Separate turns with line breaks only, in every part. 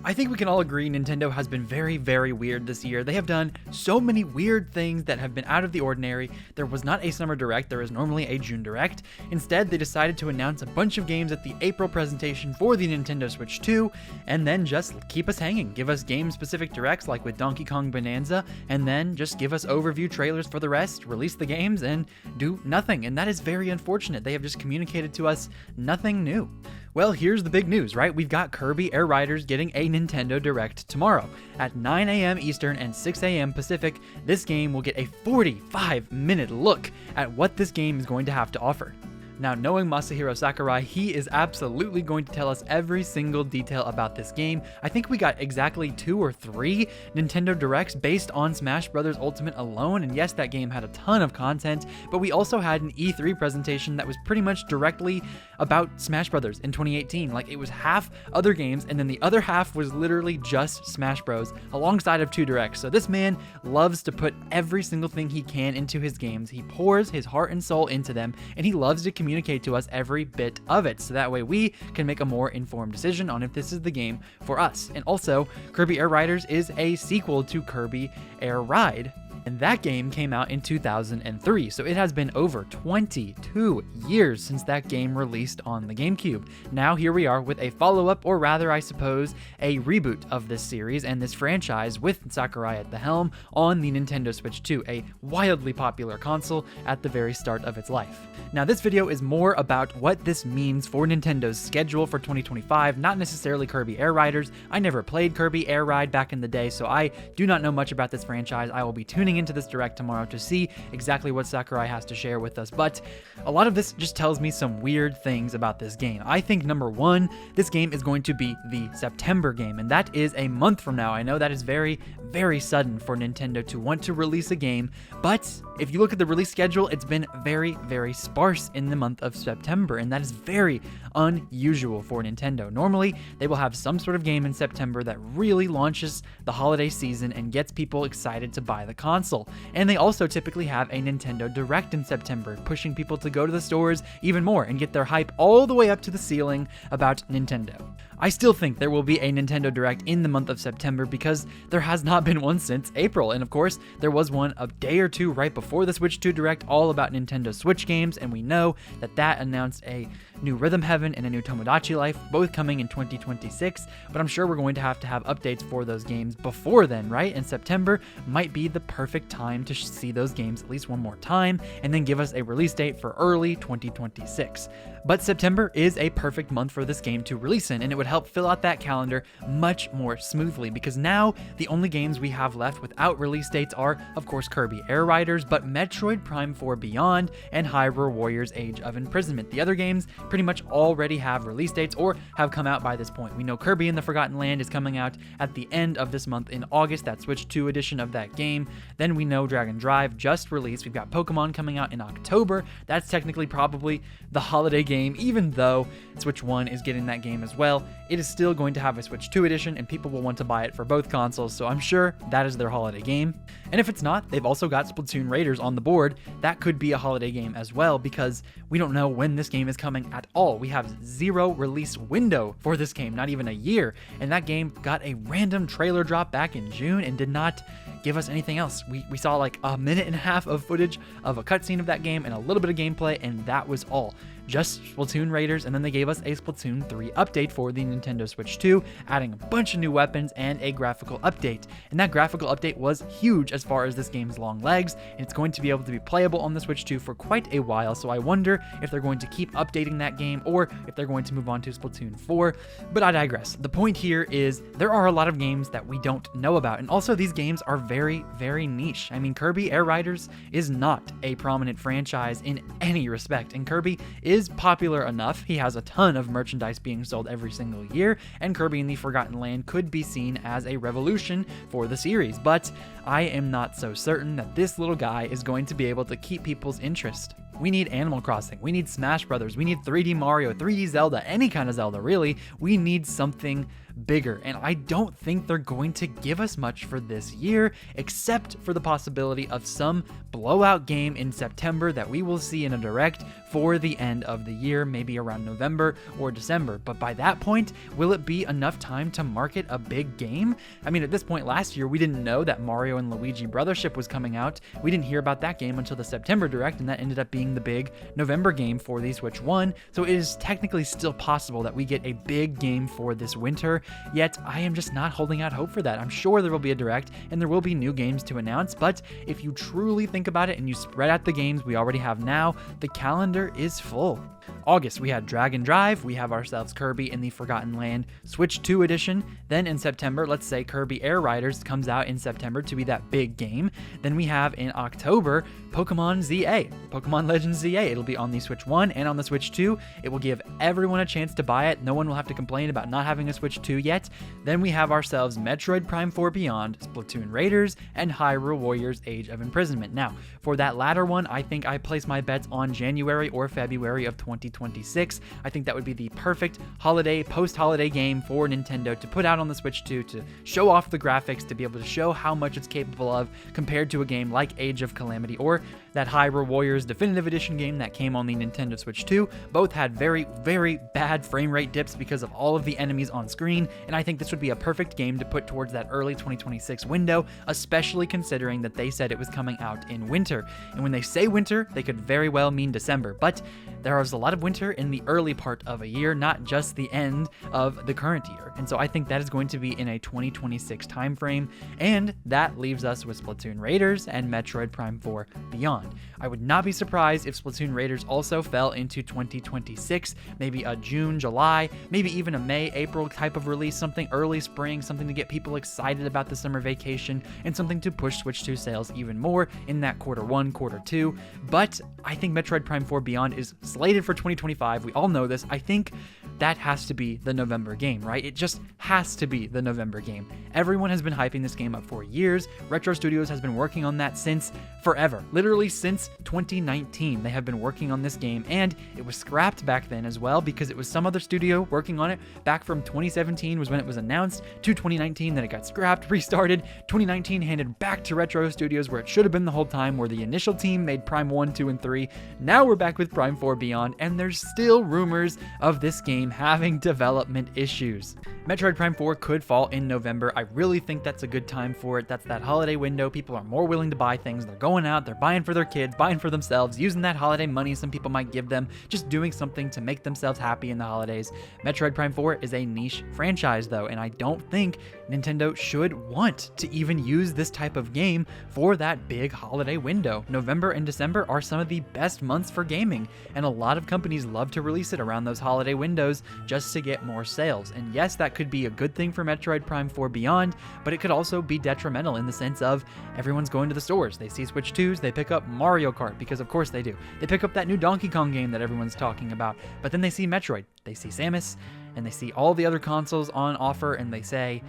I think we can all agree Nintendo has been very, very weird this year. They have done so many weird things that have been out of the ordinary. There was not a Summer Direct, there is normally a June Direct. Instead, they decided to announce a bunch of games at the April presentation for the Nintendo Switch 2, and then just keep us hanging. Give us game-specific directs like with Donkey Kong Bonanza, and then just give us overview trailers for the rest, release the games, and do nothing. And that is very unfortunate. They have just communicated to us nothing new. Well, here's the big news, right? We've got Kirby Air Riders getting a Nintendo Direct tomorrow. At 9 a.m. Eastern and 6 a.m. Pacific, this game will get a 45-minute look at what this game is going to have to offer. Now, knowing Masahiro Sakurai, he is absolutely going to tell us every single detail about this game. I think we got exactly 2 or 3 Nintendo Directs based on Smash Bros. Ultimate alone, and yes, that game had a ton of content, but we also had an E3 presentation that was pretty much directly about Smash Bros. In 2018. Like, it was half other games, and then the other half was literally just Smash Bros. Alongside of 2 Directs. So this man loves to put every single thing he can into his games. He pours his heart and soul into them, and he loves to communicate to us every bit of it, so that way we can make a more informed decision on if this is the game for us. And also, Kirby Air Riders is a sequel to Kirby Air Ride, and that game came out in 2003, so it has been over 22 years since that game released on the GameCube. Now here we are with a follow-up, or rather I suppose a reboot of this series and this franchise with Sakurai at the helm on the Nintendo Switch 2, a wildly popular console at the very start of its life. Now this video is more about what this means for Nintendo's schedule for 2025, not necessarily Kirby Air Riders. I never played Kirby Air Ride back in the day, so I do not know much about this franchise. I will be tuning into this Direct tomorrow to see exactly what Sakurai has to share with us, but a lot of this just tells me some weird things about this game. I think number one, this game is going to be the September game, and that is a month from now. I know that is very, very sudden for Nintendo to want to release a game, but if you look at the release schedule, it's been very, very sparse in the month of September, and that is very unusual for Nintendo. Normally, they will have some sort of game in September that really launches the holiday season and gets people excited to buy the console. And they also typically have a Nintendo Direct in September, pushing people to go to the stores even more and get their hype all the way up to the ceiling about Nintendo. I still think there will be a Nintendo Direct in the month of September because there has not been one since April, and of course, there was one a day or two right before the Switch 2 Direct all about Nintendo Switch games, and we know that that announced a new Rhythm Heaven and a new Tomodachi Life, both coming in 2026, but I'm sure we're going to have updates for those games before then, right? And September might be the perfect time to see those games at least one more time, and then give us a release date for early 2026. But September is a perfect month for this game to release in, and it would help fill out that calendar much more smoothly, because now the only games we have left without release dates are, of course, Kirby Air Riders, but Metroid Prime 4 Beyond and Hyrule Warriors Age of Imprisonment. The other games pretty much already have release dates or have come out by this point. We know Kirby in the Forgotten Land is coming out at the end of this month in August, that Switch 2 edition of that game. Then we know Dragon Drive just released. We've got Pokemon coming out in October. That's technically probably the holiday game, even though Switch 1 is getting that game as well. It is still going to have a Switch 2 edition, and people will want to buy it for both consoles, so I'm sure that is their holiday game. And if it's not, they've also got Splatoon Raiders on the board. That could be a holiday game as well, because we don't know when this game is coming at all. We have 0 release window for this game, not even a year, and that game got a random trailer drop back in June and did not give us anything else. We saw like a minute and a half of footage of a cutscene of that game and a little bit of gameplay, and that was all. Just Splatoon Raiders, and then they gave us a Splatoon 3 update for the Nintendo Switch 2, adding a bunch of new weapons and a graphical update. And that graphical update was huge as far as this game's long legs, and it's going to be able to be playable on the Switch 2 for quite a while, so I wonder if they're going to keep updating that game or if they're going to move on to Splatoon 4, but I digress. The point here is there are a lot of games that we don't know about, and also these games are very, very niche. I mean, Kirby Air Riders is not a prominent franchise in any respect, and Kirby is popular enough. He has a ton of merchandise being sold every single year, and Kirby in the Forgotten Land could be seen as a revolution for the series, but I am not so certain that this little guy is going to be able to keep people's interest. We need Animal Crossing. We need Smash Brothers. We need 3D Mario, 3D Zelda, any kind of Zelda, really. We need something bigger, and I don't think they're going to give us much for this year, except for the possibility of some blowout game in September that we will see in a direct for the end of the year, maybe around November or December. But by that point, will it be enough time to market a big game? I mean, at this point last year, we didn't know that Mario and Luigi Brothership was coming out. We didn't hear about that game until the September direct, and that ended up being the big November game for the Switch 1. So it is technically still possible that we get a big game for this winter. Yet I am just not holding out hope for that. I'm sure there will be a direct and there will be new games to announce, but if you truly think about it and you spread out the games we already have now, the calendar is full. August, we had Dragon Drive, we have ourselves Kirby in the Forgotten Land Switch 2 edition. Then in September, let's say Kirby Air Riders comes out in September to be that big game. Then we have in October, Pokemon ZA, Pokemon Legends ZA. It'll be on the Switch 1 and on the Switch 2. It will give everyone a chance to buy it. No one will have to complain about not having a Switch 2 yet. Then we have ourselves Metroid Prime 4 Beyond, Splatoon Raiders, and Hyrule Warriors Age of Imprisonment. Now, for that latter one, I think I place my bets on January or February of 2026. I think that would be the perfect holiday, post-holiday game for Nintendo to put out on the Switch 2 to show off the graphics, to be able to show how much it's capable of compared to a game like Age of Calamity or that Hyrule Warriors Definitive Edition game that came on the Nintendo Switch 2. Both had very, very bad frame rate dips because of all of the enemies on screen, and I think this would be a perfect game to put towards that early 2026 window, especially considering that they said it was coming out in winter. And when they say winter, they could very well mean December, but there is a lot of winter in the early part of a year, not just the end of the current year. And so I think that is going to be in a 2026 timeframe, and that leaves us with Splatoon Raiders and Metroid Prime 4 Beyond. I would not be surprised if Splatoon Raiders also fell into 2026, maybe a June, July, maybe even a May, April type of release, something early spring, something to get people excited about the summer vacation, and something to push Switch 2 sales even more in that quarter 1, quarter 2. But I think Metroid Prime 4 Beyond is slated for 2025. We all know this. I think that has to be the November game, right? It just has to be the November game. Everyone has been hyping this game up for years. Retro Studios has been working on that since forever. Literally since 2019, they have been working on this game, and it was scrapped back then as well because it was some other studio working on it. Back from 2017 was when it was announced to 2019, then it got scrapped, restarted. 2019 handed back to Retro Studios where it should have been the whole time, where the initial team made Prime 1, 2, and 3. Now we're back with Prime 4 Beyond, and there's still rumors of this game having development issues. Metroid Prime 4 could fall in November. I really think that's a good time for it. That's that holiday window. People are more willing to buy things. They're going out, they're buying for their kids, buying for themselves, using that holiday money some people might give them, just doing something to make themselves happy in the holidays. Metroid Prime 4 is a niche franchise though, and I don't think Nintendo should want to even use this type of game for that big holiday window. November and December are some of the best months for gaming, and a lot of companies love to release it around those holiday windows just to get more sales. And yes, that could be a good thing for Metroid Prime 4 Beyond, but it could also be detrimental in the sense of everyone's going to the stores. They see Switch 2s, they pick up Mario Kart, because of course they do. They pick up that new Donkey Kong game that everyone's talking about, but then they see Metroid, they see Samus, and they see all the other consoles on offer, and they say,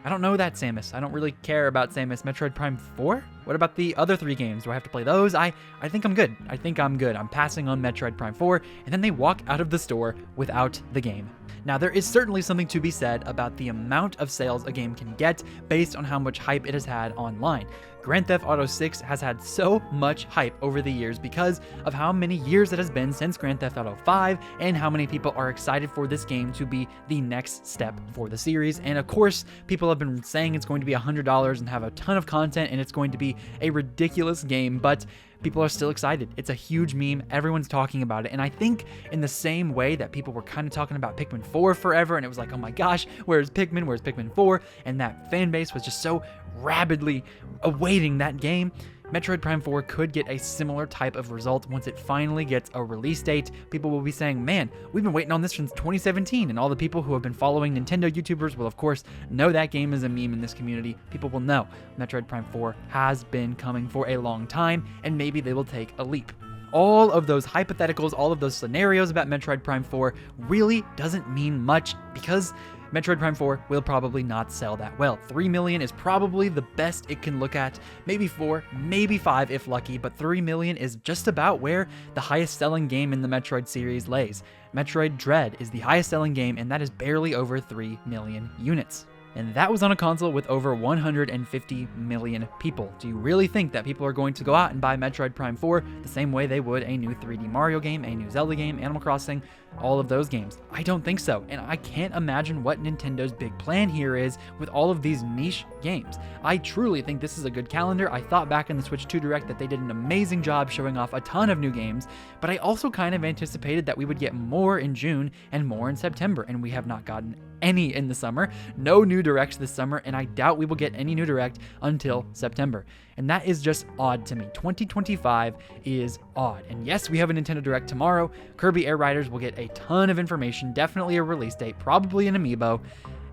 I don't know that Samus. I don't really care about Samus. Metroid Prime 4? What about the other 3 games? Do I have to play those? I think I'm good. I think I'm good. I'm passing on Metroid Prime 4, and then they walk out of the store without the game. Now, there is certainly something to be said about the amount of sales a game can get based on how much hype it has had online. Grand Theft Auto 6 has had so much hype over the years because of how many years it has been since Grand Theft Auto 5 and how many people are excited for this game to be the next step for the series. And of course, people have been saying it's going to be $100 and have a ton of content and it's going to be a ridiculous game, but people are still excited. It's a huge meme. Everyone's talking about it. And I think in the same way that people were kind of talking about Pikmin 4 forever, and it was like, oh my gosh, where's Pikmin? Where's Pikmin 4? And that fan base was just so rabidly awaiting that game. Metroid Prime 4 could get a similar type of result once it finally gets a release date. People will be saying, man, we've been waiting on this since 2017, and all the people who have been following Nintendo YouTubers will of course know that game is a meme in this community. People will know Metroid Prime 4 has been coming for a long time, and maybe they will take a leap. All of those hypotheticals, all of those scenarios about Metroid Prime 4 really doesn't mean much because Metroid Prime 4 will probably not sell that well. 3 million is probably the best it can look at, maybe 4, maybe 5 if lucky, but 3 million is just about where the highest selling game in the Metroid series lays. Metroid Dread is the highest selling game, and that is barely over 3 million units. And that was on a console with over 150 million people. Do you really think that people are going to go out and buy Metroid Prime 4 the same way they would a new 3D Mario game, a new Zelda game, Animal Crossing, all of those games? I don't think so, and I can't imagine what Nintendo's big plan here is with all of these niche games. I truly think this is a good calendar. I thought back in the Switch 2 Direct that they did an amazing job showing off a ton of new games, but I also kind of anticipated that we would get more in June and more in September, and we have not gotten any in the summer. No new directs this summer, and I doubt we will get any new direct until September. And that is just odd to me. 2025 is odd. And yes, we have a Nintendo Direct tomorrow. Kirby Air Riders will get a ton of information, definitely a release date, probably an amiibo.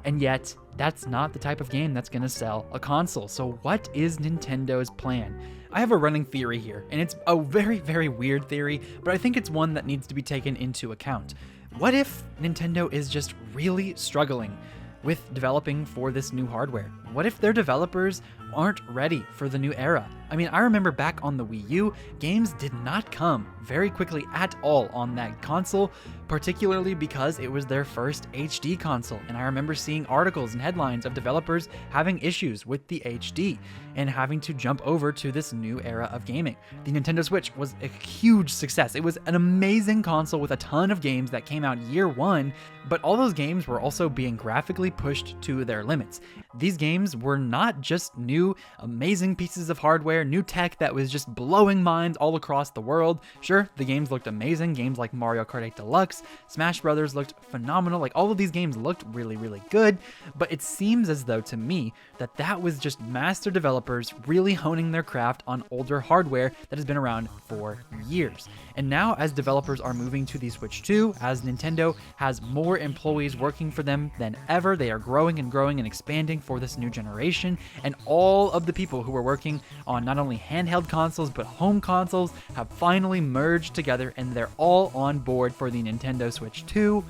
And yet, that's not the type of game that's going to sell a console. So what is Nintendo's plan? I have a running theory here, and it's a very, very weird theory, but I think it's one that needs to be taken into account. What if Nintendo is just really struggling with developing for this new hardware? What if their developers aren't ready for the new era? I mean, I remember back on the Wii U, games did not come very quickly at all on that console, particularly because it was their first HD console. And I remember seeing articles and headlines of developers having issues with the HD and having to jump over to this new era of gaming. The Nintendo Switch was a huge success. It was an amazing console with a ton of games that came out year one, but all those games were also being graphically pushed to their limits. These games were not just new, amazing pieces of hardware, new tech that was just blowing minds all across the world. Sure, the games looked amazing. Games like Mario Kart 8 Deluxe, Smash Brothers looked phenomenal. Like, all of these games looked really, really good, but it seems as though to me that was just master developers really honing their craft on older hardware that has been around for years. And now, as developers are moving to the Switch 2, as Nintendo has more employees working for them than ever, they are growing and expanding for this new generation, and all of the people who were working on not only handheld consoles but home consoles have finally merged together, and they're all on board for the Nintendo Switch 2.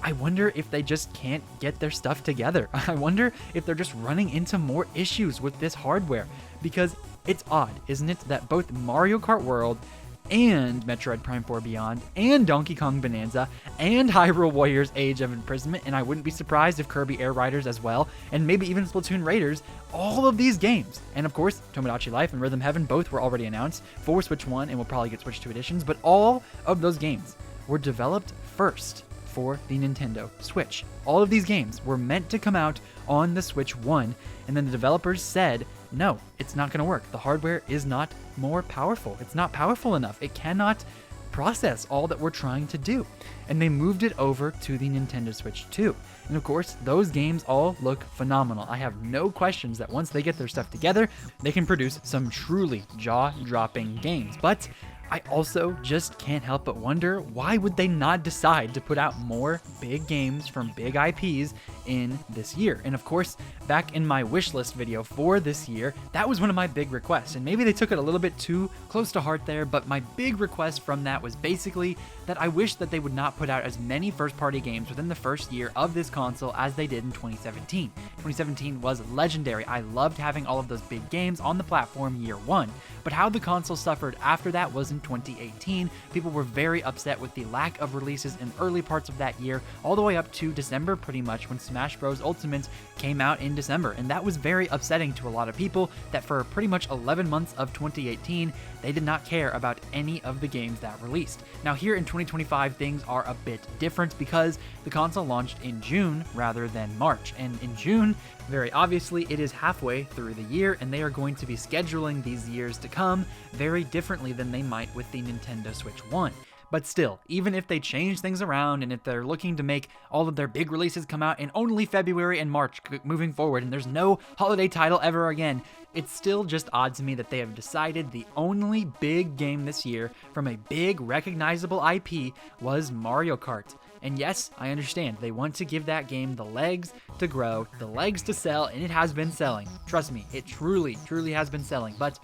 I wonder if they just can't get their stuff together. I wonder if they're just running into more issues with this hardware, because it's odd, isn't it, that both Mario Kart World and Metroid Prime 4 Beyond and Donkey Kong Bonanza and Hyrule Warriors Age of Imprisonment, and I wouldn't be surprised if Kirby Air Riders as well, and maybe even Splatoon Raiders, all of these games, and of course Tomodachi Life and Rhythm Heaven both were already announced for Switch 1 and will probably get Switch 2 editions, but all of those games were developed first for the Nintendo Switch. All of these games were meant to come out on the Switch 1, and then the developers said, no, it's not going to work. The hardware is not more powerful. It's not powerful enough. It cannot process all that we're trying to do. And they moved it over to the Nintendo Switch 2. And of course, those games all look phenomenal. I have no questions that once they get their stuff together, they can produce some truly jaw-dropping games. But I also just can't help but wonder, why would they not decide to put out more big games from big IPs in this year? And of course, back in my wish list video for this year, that was one of my big requests. And maybe they took it a little bit too close to heart there, but my big request from that was basically that I wish that they would not put out as many first-party games within the first year of this console as they did in 2017. 2017 was legendary. I loved having all of those big games on the platform year one. But how the console suffered after that was in 2018. People were very upset with the lack of releases in early parts of that year, all the way up to December pretty much, when Smash Bros. Ultimate came out in December. And that was very upsetting to a lot of people, that for pretty much 11 months of 2018, they did not care about any of the games that released. Now here in 2025, things are a bit different because the console launched in June rather than March. And in June, very obviously, it is halfway through the year, and they are going to be scheduling these years to come very differently than they might with the Nintendo Switch 1. But still, even if they change things around, and if they're looking to make all of their big releases come out in only February and March moving forward, and there's no holiday title ever again, it's still just odd to me that they have decided the only big game this year from a big recognizable IP was Mario Kart. And yes, I understand, they want to give that game the legs to grow, the legs to sell, and it has been selling. Trust me, it truly has been selling, but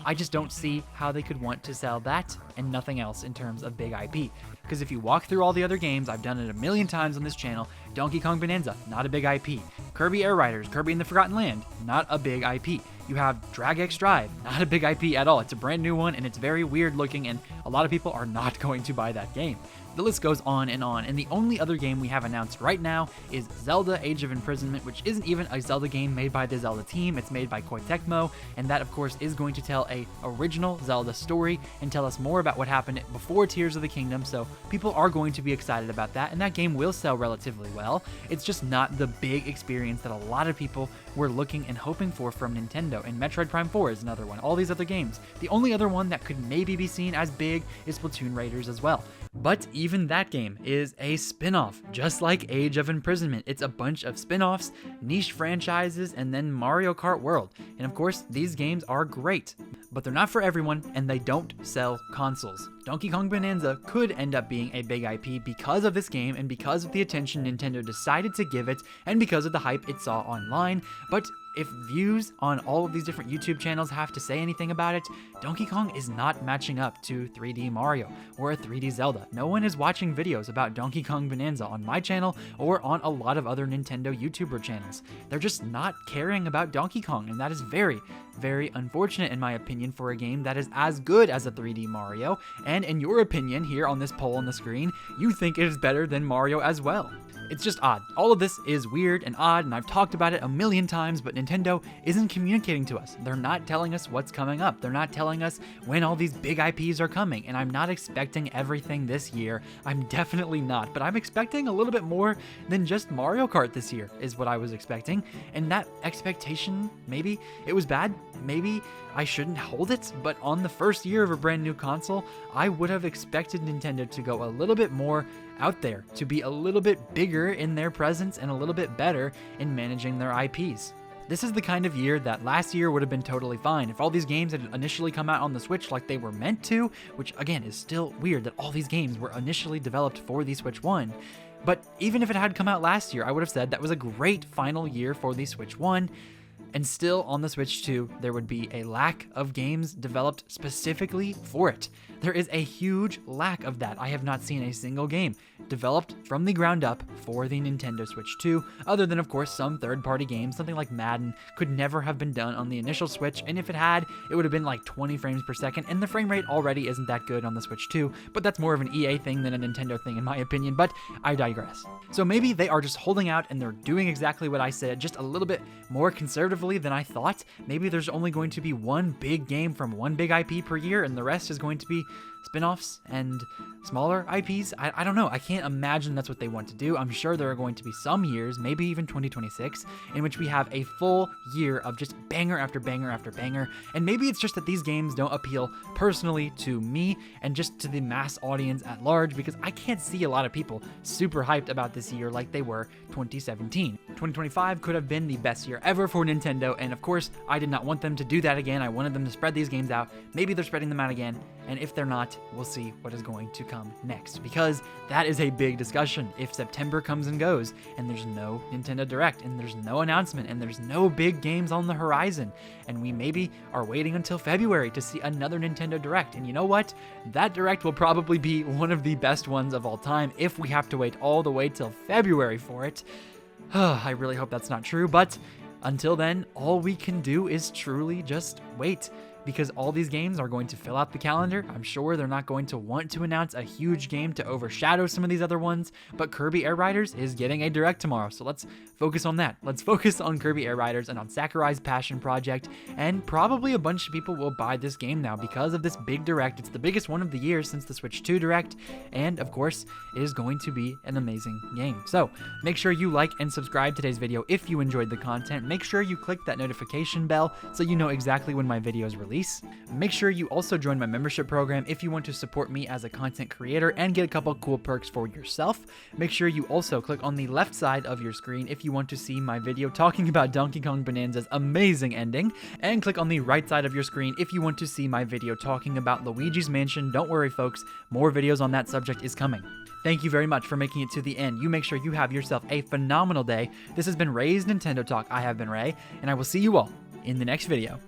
I just don't see how they could want to sell that and nothing else in terms of big IP. Because if you walk through all the other games, I've done it a million times on this channel, Donkey Kong Bonanza, not a big IP. Kirby Air Riders, Kirby in the Forgotten Land, not a big IP. You have Drag X Drive, not a big IP at all. It's a brand new one and it's very weird looking, and a lot of people are not going to buy that game. The list goes on, and the only other game we have announced right now is Zelda Age of Imprisonment, which isn't even a Zelda game made by the Zelda team. It's made by Koei Tecmo, and that of course is going to tell a original Zelda story and tell us more about what happened before Tears of the Kingdom, so people are going to be excited about that, and that game will sell relatively well. It's just not the big experience that a lot of people were looking and hoping for from Nintendo, and Metroid Prime 4 is another one. All these other games. The only other one that could maybe be seen as big is Splatoon Raiders as well. But even that game is a spin-off, just like Age of Imprisonment. It's a bunch of spin-offs, niche franchises, and then Mario Kart World. And of course, these games are great, but they're not for everyone, and they don't sell consoles. Donkey Kong Bonanza could end up being a big IP because of this game and because of the attention Nintendo decided to give it and because of the hype it saw online, but if views on all of these different YouTube channels have to say anything about it, Donkey Kong is not matching up to 3D Mario or a 3D Zelda. No one is watching videos about Donkey Kong Bonanza on my channel or on a lot of other Nintendo YouTuber channels. They're just not caring about Donkey Kong, and that is very, very unfortunate in my opinion for a game that is as good as a 3D Mario, and in your opinion here on this poll on the screen, you think it is better than Mario as well. It's just odd. All of this is weird and odd, and I've talked about it a million times, but Nintendo isn't communicating to us. They're not telling us what's coming up. They're not telling us when all these big IPs are coming, and I'm not expecting everything this year. I'm definitely not, but I'm expecting a little bit more than just Mario Kart this year, is what I was expecting, and that expectation, maybe it was bad, maybe I shouldn't hold it, but on the first year of a brand new console, I would have expected Nintendo to go a little bit more out there, to be a little bit bigger in their presence and a little bit better in managing their IPs. This is the kind of year that last year would have been totally fine if all these games had initially come out on the Switch like they were meant to, which again is still weird that all these games were initially developed for the Switch 1. But even if it had come out last year, I would have said that was a great final year for the Switch 1. And still on the Switch 2, there would be a lack of games developed specifically for it. There is a huge lack of that. I have not seen a single game developed from the ground up for the Nintendo Switch 2, other than of course some third-party games. Something like Madden could never have been done on the initial Switch, and if it had, it would have been like 20 frames per second, and the frame rate already isn't that good on the Switch 2, but that's more of an EA thing than a Nintendo thing in my opinion, but I digress. So maybe they are just holding out and they're doing exactly what I said, just a little bit more conservatively than I thought. Maybe there's only going to be one big game from one big IP per year, and the rest is going to be spin-offs and smaller IPs. I don't know. I can't imagine that's what they want to do. I'm sure there are going to be some years, maybe even 2026, in which we have a full year of just banger after banger after banger. And maybe it's just that these games don't appeal personally to me and just to the mass audience at large, because I can't see a lot of people super hyped about this year like they were 2017. 2025 could have been the best year ever for Nintendo, and of course, I did not want them to do that again. I wanted them to spread these games out. Maybe they're spreading them out again, and if they're not, we'll see what is going to come next, because that is a big discussion. If September comes and goes and there's no Nintendo Direct and there's no announcement and there's no big games on the horizon, and we maybe are waiting until February to see another Nintendo Direct, and you know what? That Direct will probably be one of the best ones of all time if we have to wait all the way till February for it. I really hope that's not true, but until then, all we can do is truly just wait, because all these games are going to fill out the calendar. I'm sure they're not going to want to announce a huge game to overshadow some of these other ones, but Kirby Air Riders is getting a Direct tomorrow, so let's focus on that. Let's focus on Kirby Air Riders and on Sakurai's passion project, and probably a bunch of people will buy this game now because of this big Direct. It's the biggest one of the year since the Switch 2 Direct, and of course, it is going to be an amazing game. So make sure you like and subscribe today's video if you enjoyed the content. Make sure you click that notification bell so you know exactly when my videos release. Make sure you also join my membership program if you want to support me as a content creator and get a couple cool perks for yourself. Make sure you also click on the left side of your screen if you want to see my video talking about Donkey Kong Bonanza's amazing ending, and click on the right side of your screen if you want to see my video talking about Luigi's Mansion. Don't worry folks, more videos on that subject is coming. Thank you very much for making it to the end. You make sure you have yourself a phenomenal day. This has been Ray's Nintendo Talk. I have been Ray, and I will see you all in the next video.